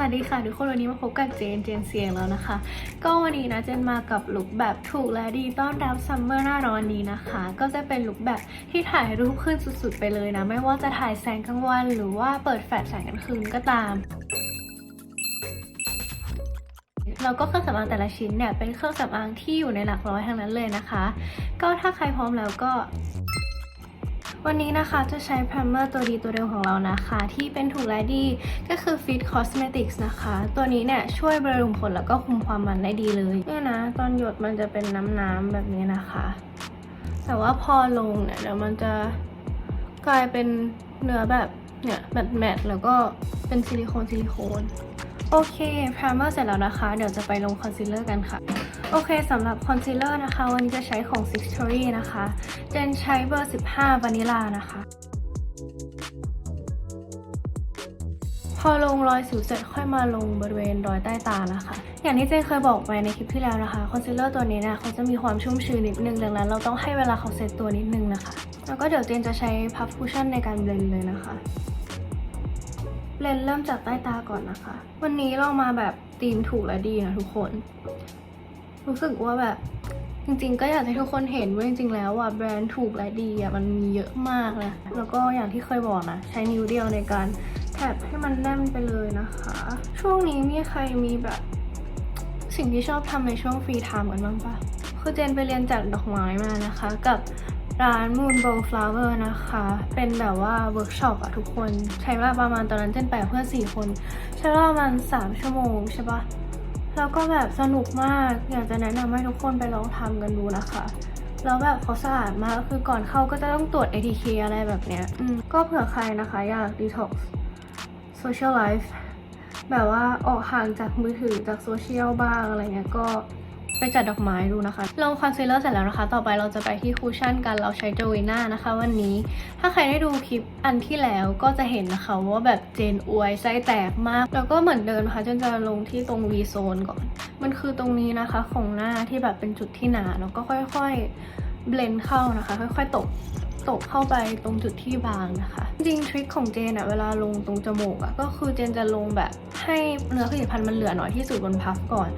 วัสดีค่ะทุกคนวันนี้มาพบกับเจนเสียงแล้วนะคะก็วันนี้นะเจนมากับลุคแบบถูกและดีต้อนรับซัมเมอร์หน้าร้อนนี้นะคะก็จะเป็นลุคแบบที่ถ่ายรูปขึ้นสุดๆไปเลยนะไม่ว่าจะถ่ายแสงกลางวันหรือว่าเปิดแฟลชแสงกลางคืนก็ตามแล้วก็เครื่องสำอางแต่ละชิ้นเนี่ยเป็นเครื่องสำอางที่อยู่ในหลักร้อยทั้งนั้นเลยนะคะก็ถ้าใครพร้อมแล้วก็วันนี้นะคะจะใช้ไพรเมอร์ตัวดีตัวเดิมของเรานะคะที่เป็นถูกและดีก็คือ Fit Cosmetics นะคะตัวนี้เนี่ยช่วยบำรุงขนแล้วก็คุมความมันได้ดีเลยเนี่ยนะตอนหยดมันจะเป็นน้ำๆแบบนี้นะคะแต่ว่าพอลงเนี่ยเดี๋ยวมันจะกลายเป็นเนื้อแบบเนี่ยแมตต์แล้วก็เป็นซิลิโคนโอเคไพรเมอร์เสร็จแล้วนะคะเดี๋ยวจะไปลงคอนซีลเลอร์กันค่ะโอเคสำหรับคอนซีลเลอร์นะคะวันนี้จะใช้ของ Sixtory นะคะเจนใช้เบอร์ 15 วานิลานะคะพอลงรอยสิวเสร็จค่อยมาลงบริเวณรอยใต้ตานะคะอย่างที่เจนเคยบอกไปในคลิปที่แล้วนะคะคอนซีลเลอร์ตัวนี้เนี่ยเขาจะมีความชุ่มชื้นนิดนึงดังนั้นเราต้องให้เวลาเขาเซตตัวนิดนึงนะคะแล้วก็เดี๋ยวเจนจะใช้พัฟคุชชั่นในการเบลนด์เลยนะคะเริ่มจากใต้ตาก่อนนะคะวันนี้เรามาแบบธีมถูกและดีนะทุกคนรู้สึกว่าแบบจริงๆก็อยากให้ทุกคนเห็นว่าจริงๆแล้วอ่ะแบรนด์ถูกและดีอ่ะมันมีเยอะมากเลยแล้วก็อย่างที่เคยบอกนะใช้นิ้วเดียวในการแท็บให้มันแน่นไปเลยนะคะช่วงนี้มีใครมีแบบสิ่งที่ชอบทำในช่วงฟรีไทม์กันบ้างปะคือเจนไปเรียนจากดอกไม้มานะคะกับร้าน Moonbow Flower นะคะเป็นแบบว่าเวิร์กช็อปอะทุกคนใช้เวลาประมาณตอนนั้นเจนไปเพื่อน4 คนใช้เวลาประมาณ3 ชั่วโมงใช่ปะแล้วก็แบบสนุกมากอยากจะแนะนำให้ทุกคนไปลองทำกันดูนะคะแล้วแบบเขาสะอาดมากคือก่อนเข้าก็จะต้องตรวจ ATK อะไรแบบเนี้ยก็เผื่อใครนะคะอยาก detox social life แบบว่าออกห่างจากมือถือจากโซเชียลบ้างอะไรเงี้ยก็ไปจัดดอกไม้ดูนะคะลงคอนซีลเลอร์เสร็จแล้วนะคะต่อไปเราจะไปที่คูชั่นกันเราใช้โจวิน่านะคะวันนี้ถ้าใครได้ดูคลิปอันที่แล้วก็จะเห็นนะคะว่าแบบเจนอวยไส้แตกมากแล้วก็เหมือนเดิมนะคะจนจะลงที่ตรง V zone ก่อนมันคือตรงนี้นะคะของหน้าที่แบบเป็นจุดที่หนาแล้วก็ค่อยๆเบลนด์เข้านะคะค่อยๆตกเข้าไปตรงจุดที่บางนะคะจริงทริคของเจนอะเวลาลงตรงจมูกอะก็คือเจนจะลงแบบให้เนื้อผลิตภัณฑ์มันเหลือหน่อยที่สุดบนพัฟก่อน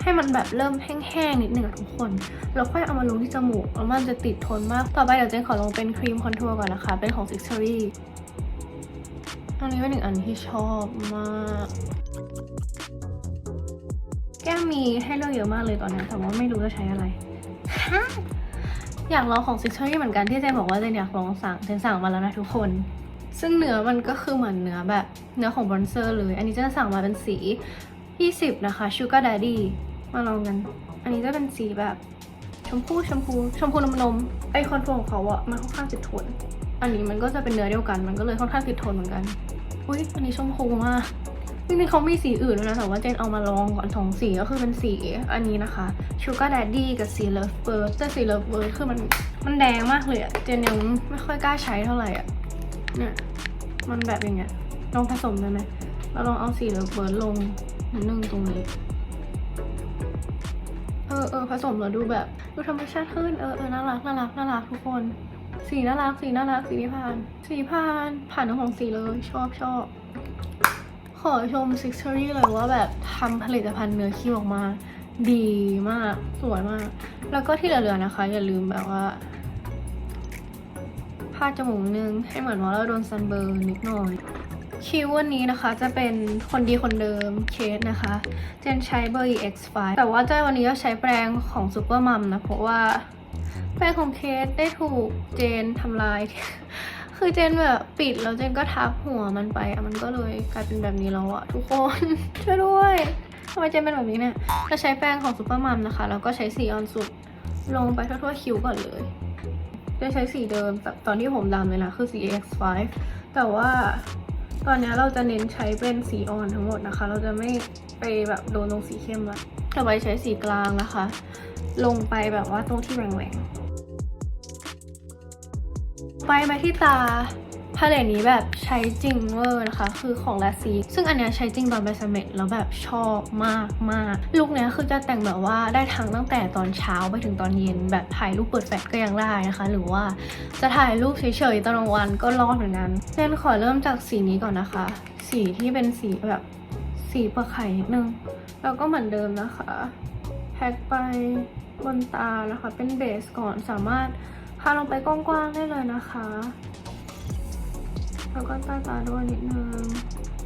ให้มันแบบเริ่มแห้งๆนิดนึงทุกคนแล้วค่อยเอามาลงที่จมูกแล้วมันจะติดทนมากต่อไปเดี๋ยวเจนขอลงเป็นครีมคอนทัวร์ก่อนนะคะเป็นของ Sixtory อันนี้เป็นหนึ่งอันที่ชอบมากแก้มมีให้เลือกเยอะมากเลยตอนนี้แต่ว่าไม่รู้จะใช้อะไรอยากลองของ Sixtory เหมือนกันที่เจนบอกว่าเจนอยากลองเจนสั่งมาแล้วนะทุกคนซึ่งเนื้อมันก็คือเหมือนเนื้อแบบเนื้อของบรอนเซอร์เลยอันนี้เจนสั่งมาเป็นสี20นะคะ Sugar Daddy มาลองกันอันนี้จะเป็นสีแบบชมพูนมไอคอนทัวร์ของเขาอะมันค่อนข้างติดทนอันนี้มันก็จะเป็นเนื้อเดียวกันมันก็เลยค่อนข้างติดทนเหมือนกันอุ้ยอันนี้ชมพูมากจริงๆเขามีสีอื่นด้วยนะแต่ว่าเจนเอามาลองก่อน2 สีก็คือเป็นสีอันนี้นะคะ Sugar Daddy กับสี Love Bird แต่สี Love Bird คือมันแดงมากเลยอะเจนยังไม่ค่อยกล้าใช้เท่าไหร่อะเนี่ยมันแบบอย่างเงี้ยลองผสมได้ไหมเราลองเอาสี Love Bird ลงนิดนึงตรงนี้ผสมแล้วดูแบบดูธรรมชาติขึ้นน่ารักทุกคนสีน่ารักสีนี้ผ่านทั้งของสีเลยชอบขอชม Sixtory เลยว่าแบบทำผลิตภัณฑ์เนื้อครีมออกมาดีมากสวยมากแล้วก็ที่เหลือๆนะคะอย่าลืมแบบว่าพาดจมูกนึงให้เหมือนว่าเราโดนซันเบิร์นนิดหน่อยคิววันนี้นะคะจะเป็นคนดีคนเดิมเคสนะคะเจนใช้เบอร์ EX5 แต่ว่าเจ้าวันนี้ก็ใช้แปรงของซูเปอร์มัมนะเพราะว่าแปรงของเคสได้ถูกเจนทำลายคือเจนแบบปิดแล้วเจนก็ทับหัวมันไปมันก็เลยกลายเป็นแบบนี้แล้วอะทุกคนช่วยด้วยทำไมเจนเป็นแบบนี้เนี่ยจะใช้แปรงของซูเปอร์มัมนะคะแล้วก็ใช้สีออนสุดลงไปทั่วคิ้วก่อนเลยจะใช้สีเดิมตอนที่ผมดำเลยนะคือสี EX5 แต่ว่าตอนนี้เราจะเน้นใช้เป็นสีอ่อนทั้งหมดนะคะเราจะไม่ไปแบบโดนตรงสีเข้มละต่อไปใช้สีกลางนะคะลงไปแบบว่าตรงที่แหว่งไปมาที่ตาพาเลตนี้แบบใช้จริงเวอร์นะคะคือของลาซีซึ่งอันเนี้ยใช้จริงตอนไปเสม็ดแล้วแบบชอบมากลุคเนี้ยคือจะแต่งแบบว่าได้ทั้งตั้งแต่ตอนเช้าไปถึงตอนเย็นแบบถ่ายรูปเปิดแฟลชก็ยังได้นะคะหรือว่าจะถ่ายรูปเฉยๆตอนกลางวันก็รอดเหมือนกันเจนขอเริ่มจากสีนี้ก่อนนะคะสีที่เป็นสีแบบสี สีเปลือกไข่นิดนึงแล้วก็เหมือนเดิมนะคะแพ็คไปบนตานะคะเป็นเบสก่อนสามารถทาลงไปกว้างๆได้เลยนะคะแล้วก็ใต้ตาด้วยนิดนึง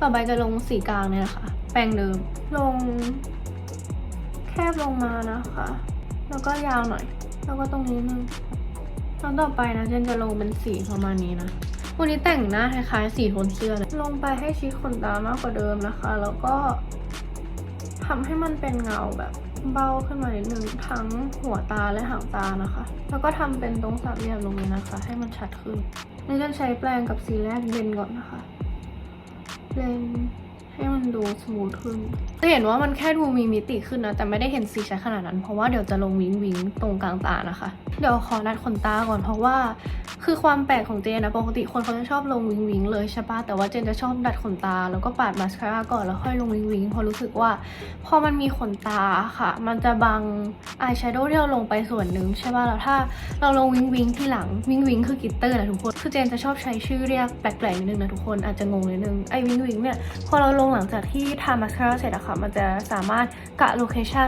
ต่อไปจะลงสีกลางเนี่ยนะคะแปรงเดิมลงแคบลงมานะคะแล้วก็ยาวหน่อยแล้วก็ตรงนี้นึงแล้วต่อไปนะเจนจะลงเป็นสีประมาณนี้นะวันนี้แต่งหน้าคล้ายๆสีโทนเสื้อเลยลงไปให้ชิดขนตามากกว่าเดิมนะคะแล้วก็ทำให้มันเป็นเงาแบบเบ้าขึ้นมานิดนึงทั้งหัวตาและหางตานะคะแล้วก็ทำเป็นตรงสามเหลี่ยมตรงนี้นะคะให้มันชัดขึ้นนี่จะใช้แปรงกับสีแรกเบลนก่อนนะคะเบลนให้มันดูสมูทขึ้นจะเห็นว่ามันแค่ดูมีมิติขึ้นนะแต่ไม่ได้เห็นสีชัดขนาดนั้นเพราะว่าเดี๋ยวจะลงวิงวิงตรงกลางตานะคะเดี๋ยวขอดัดขนตาก่อนเพราะว่าคือความแปลกของเจนนะปกติคนเขาจะชอบลงวิงวิงเลยใช่ปะแต่ว่าเจนจะชอบดัดขนตาแล้วก็ปาดมาสคาร่าก่อนแล้วค่อยลงวิงวิงเพราะรู้สึกว่าพอมันมีขนตาค่ะมันจะบังอายแชโดว์ที่เราลงไปส่วนหนึ่งใช่ปะแล้วถ้าเราลงวิงวิงที่หลังวิงวิงคือกลิตเตอร์นะทุกคนคือเจนจะชอบใช้ชื่อเรียกแปลกๆนิดนึงนะทุกคนอาจจะงงนิดนึงไอวิงวิงเนี่ยพอเราลงหลังจากที่ทามาสคาร่าเสร็จอะค่ะมันจะสามารถกะโลเคชั่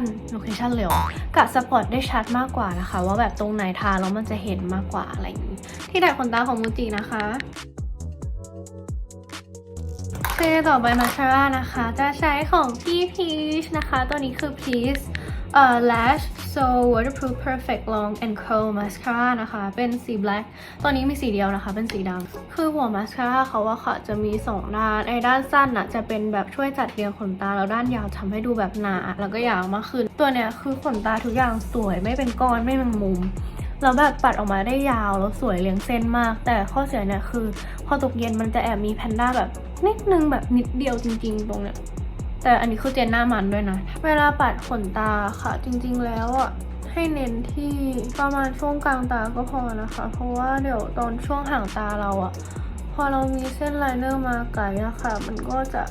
นเลยกะสปอตได้ชัดมากกว่านะคะว่าแบบตรงไหนทาแล้วมันจะเห็นมากกว่าอะไรอย่างนี้ที่ดัดขนตาของมูจินะคะต่อไปมาสคาร่านะคะจะใช้ของพี่พีชนะคะตัวนี้คือ Peach Lash So Waterproof Perfect Long and Curl Mascara นะคะเป็นสี black ตัวนี้มีสีเดียวนะคะเป็นสีดำคือหัวมาสคาร่าเขาว่าค่ะจะมี2ด้านไอ้ด้านสั้นน่ะจะเป็นแบบช่วยจัดเรียงขนตาแล้วด้านยาวทำให้ดูแบบหนาแล้วก็ยาวมากขึ้นตัวเนี้ยคือขนตาทุกอย่างสวยไม่เป็นก้อนไม่เป็นมุมแล้วแบบปัดออกมาได้ยาวแล้วสวยเรียงเส้นมากแต่ข้อเสียเนี่ยคือพอตกเย็นมันจะแอบมีแพนด้าแบบนิดนึงแบบนิดเดียวจริงๆตรงเนี้ยแต่อันนี้คือเจนหน้ามันด้วยนะเวลาปัดขนตาค่ะจริงๆแล้วอ่ะให้เน้นที่ประมาณช่วงกลางตาก็พอนะคะเพราะว่าเดี๋ยวตอนช่วงห่างตาเราอ่ะพอเรามีเส้นไลเนอร์มาไกลอะค่ะมันก็จะ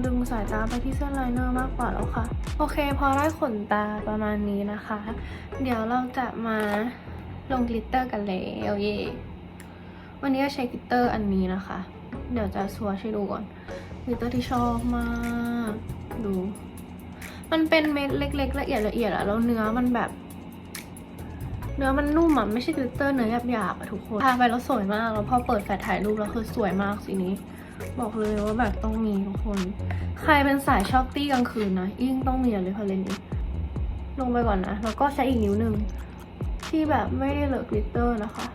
ดึงสายตาไปที่เส้นไลเนอร์มากกว่าแล้วค่ะโอเคพอได้ขนตาประมาณนี้นะคะเดี๋ยวเราจะมาลงกลิตเตอร์กันแล้วเย่วันนี้จะใช้กลิตเตอร์อันนี้นะคะเดี๋ยวจะสวอชให้ดูก่อนกลิตเตอร์ที่ชอบมากดูมันเป็นเม็ดเล็กๆละเอียดอะแล้วเนื้อมันแบบเนื้อมันนุ่มอะไม่ใช่กลิตเตอร์เนื้อหยาบๆอะทุกคนทาไปแล้วสวยมากแล้วพอเปิดแฟลชถ่ายรูปแล้วคือสวยมากสีนี้บอกเลยว่าแบบต้องมีทุกคนใครเป็นสายชอบตี้กลางคืนนะยิ่งต้องมีเลยพาเลนนี้ลงไปก่อนนะแล้วก็ใช้อีกนิ้วนึงที่แบบไม่ได้เลอะกลิตเตอร์นะคะ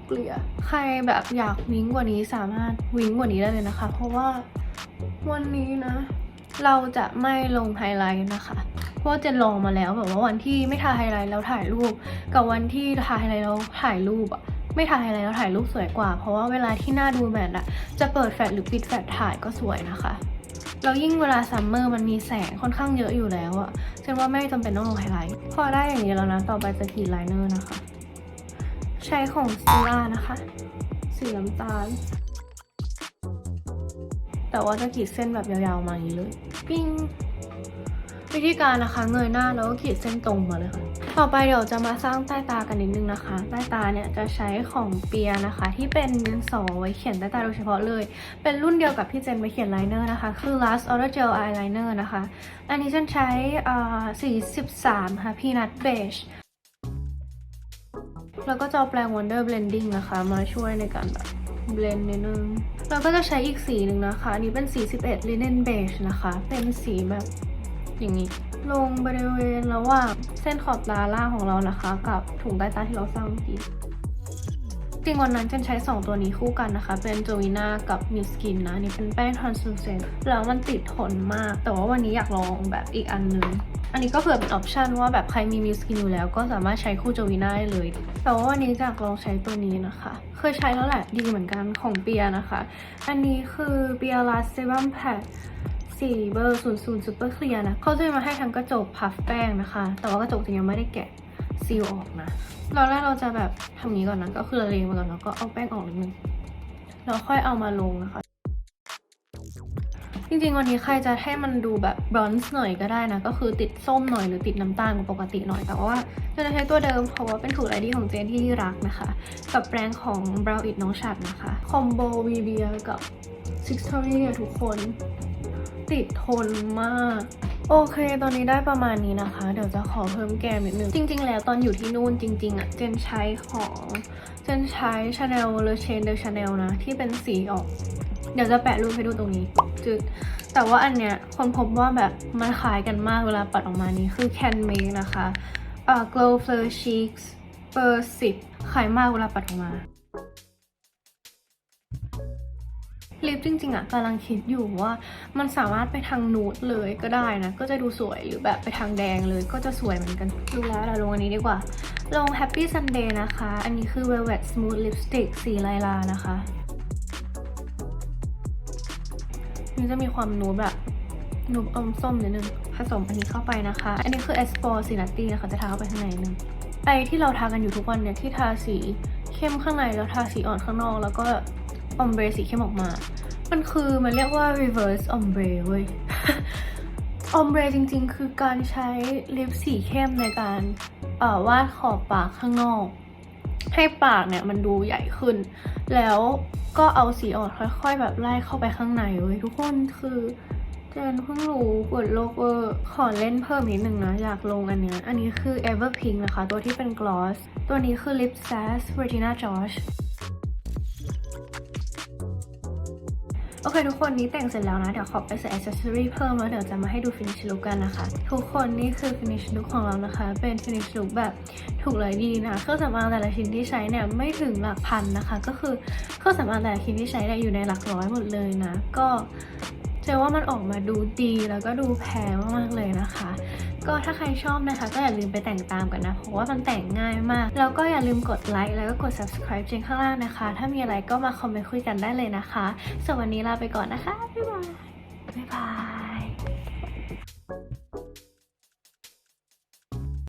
เกลี่ยใครแบบอยากวิ้งกว่านี้สามารถวิ้งกว่านี้ได้เลยนะคะเพราะว่าวันนี้นะเราจะไม่ลงไฮไลท์นะคะเพราะจะลองมาแล้วแบบว่าวันที่ไม่ทาไฮไลท์แล้วถ่ายรูปกับวันที่ทาไฮไลท์แล้วถ่ายรูปอะไม่ทาไฮไลท์แล้วถ่ายรูปสวยกว่าเพราะว่าเวลาที่หน้าดูแมทอะจะเปิดแฟลชหรือปิดแฟลชถ่ายก็สวยนะคะแล้วยิ่งเวลาซัมเมอร์มันมีแสงค่อนข้างเยอะอยู่แล้วอะฉันว่าไม่จำเป็นต้องลงไฮไลท์พอได้อย่างนี้แล้วนะต่อไปจะกรีดไลเนอร์นะคะใช้ของซิล่านะคะสีน้ำตาลแต่ว่าจะขีดเส้นแบบยาวๆมาอย่างนี้เลยปิ้งวิธีการนะคะเงยหน้าแล้วก็ขีดเส้นตรงมาเลยค่ะต่อไปเดี๋ยวจะมาสร้างใต้ตากันนิดนึงนะคะใต้ตาเนี่ยจะใช้ของเปียนะคะที่เป็นดินสอไว้เขียนใต้ตาโดยเฉพาะเลยเป็นรุ่นเดียวกับที่เจนไว้เขียนไลเนอร์นะคะคือ Last Outer Gel Eyeliner นะคะอันนี้เจนใช้สี13ค่ะ Peanut Beigeแล้วก็จะเอาแปรง Wonder Blending นะคะมาช่วยในการแบบเบลนด์นิดนึงแล้วก็จะใช้อีกสีหนึ่งนะคะอันนี้เป็นสี11 Linen Beige นะคะเป็นสีแบบอย่างนี้ลงบริเวณระหว่างเส้นขอบตาล่างของเรานะคะกับถุงใต้ตาที่เราสร้างเมื่อกี้จริงวันนั้นฉันใช้2ตัวนี้คู่กันนะคะเป็น Jovina กับ New Skin นะนี่เป็นแป้ง Translucent แล้วมันติดทนมากแต่ว่าวันนี้อยากลองแบบอีกอันนึงอันนี้ก็เผื่อเป็นออปชันว่าแบบใครมี New Skin อยู่แล้วก็สามารถใช้คู่ Jovina ได้เลยแต่ว่าวันนี้อยากลองใช้ตัวนี้นะคะเคยใช้แล้วแหละดีเหมือนกันของเปียนะคะอันนี้คือเปีย Last Serum Packสีเบอร์00 Super Clear นะเขาจะมาให้ทั้งกระจกพัฟแป้งนะคะแต่ว่ากระจกจริงยังไม่ได้แกะซีลออกนะเราแรกเราจะแบบทำนี้ก่อนนะก็คือละเลงมาก่อนแล้วก็เอาแป้งออกนิดนึงแล้วค่อยเอามาลงนะคะจริงๆวันนี้ใครจะให้มันดูแบบบรอนซ์หน่อยก็ได้นะก็คือติดส้มหน่อยหรือติดน้ำตาลกว่าปกติหน่อยแต่ว่าจะใช้ตัวเดิมเพราะว่าเป็นถูกไอดีของเจนที่รักนะคะกับแบรนด์ของ Brow It น้องฉัดนะคะคอมโบวีเบียกับ Six Story ทุกคน ติดทนมากโอเคตอนนี้ได้ประมาณนี้นะคะเดี๋ยวจะขอเพิ่มแก้มนิดนึงจริงๆแล้วตอนอยู่ที่นู่นจริงๆอะเจนใช้Chanel Le Chain de Chanel นะที่เป็นสีออกเดี๋ยวจะแปะรูปให้ดูตรงนี้จึ๊ดแต่ว่าอันเนี้ยคนพบว่าแบบมันคล้ายกันมากเวลาปัดออกมานี้คือ Can Make นะคะGlow Fleur Cheeks เบอร์10คล้ายมากเวลาปัดออกมาลิปจริงๆอะกำลังคิดอยู่ว่ามันสามารถไปทางนูดเลยก็ได้นะก็จะดูสวยหรือแบบไปทางแดงเลยก็จะสวยเหมือนกันดูแล้วเราลงอันนี้ดีกว่าลง Happy Sunday นะคะอันนี้คือ Velvet Smooth Lipstick สีไลลานะคะนี่จะมีความนูดแบบนูดอมส้มนิดนึงผสมอันนี้เข้าไปนะคะอันนี้คือ Esport Sinati นะคะจะทาเข้าไปข้างในนึงไอที่เราทากันอยู่ทุกวันเนี่ยที่ทาสีเข้มข้างในแล้วทาสีอ่อนข้างนอกแล้วก็ออมเบรสีเข้มออกมามันเรียกว่า reverse ombre เว้ย ombre จริงๆคือการใช้ลิปสีเข้มในการวาดขอบปากข้างนอกให้ปากเนี่ยมันดูใหญ่ขึ้นแล้วก็เอาสีอ่อนค่อยๆแบบไล่เข้าไปข้างในเว้ยทุกคนคือเจนเพิ่งรู้กดโลกเวอร์ขอเล่นเพิ่มนิดนึงนะอยากลงอันเนี้ยอันนี้คือ Everpink นะคะตัวที่เป็น gloss ตัวนี้คือ Lip Sass Regina Georgeโอเคทุกคนนี้แต่งเสร็จแล้วนะเดี๋ยวขอไปใส่ accessory เพิ่มแล้วเดี๋ยวจะมาให้ดู finish look กันนะคะทุกคนนี่คือ finish look ของเรานะคะเป็น finish look แบบถูกเลยดีนะเครื่องสำอางแต่ละชิ้นที่ใช้เนี่ยไม่ถึงหลักพันนะคะก็คือเครื่องสำอางแต่ละชิ้นที่ใช้เนี่ยอยู่ในหลักร้อยหมดเลยนะก็เชื่อว่ามันออกมาดูดีแล้วก็ดูแพงมากๆเลยนะคะก็ถ้าใครชอบนะคะก็อย่าลืมไปแต่งตามกันนะเพราะว่ามันแต่งง่ายมากแล้วก็อย่าลืมกดไลค์แล้วก็กด subscribe ข้างล่างนะคะถ้ามีอะไรก็มาคอมเมนต์คุยกันได้เลยนะคะสำหรับวันนี้ลาไปก่อนนะคะบ๊ายบาย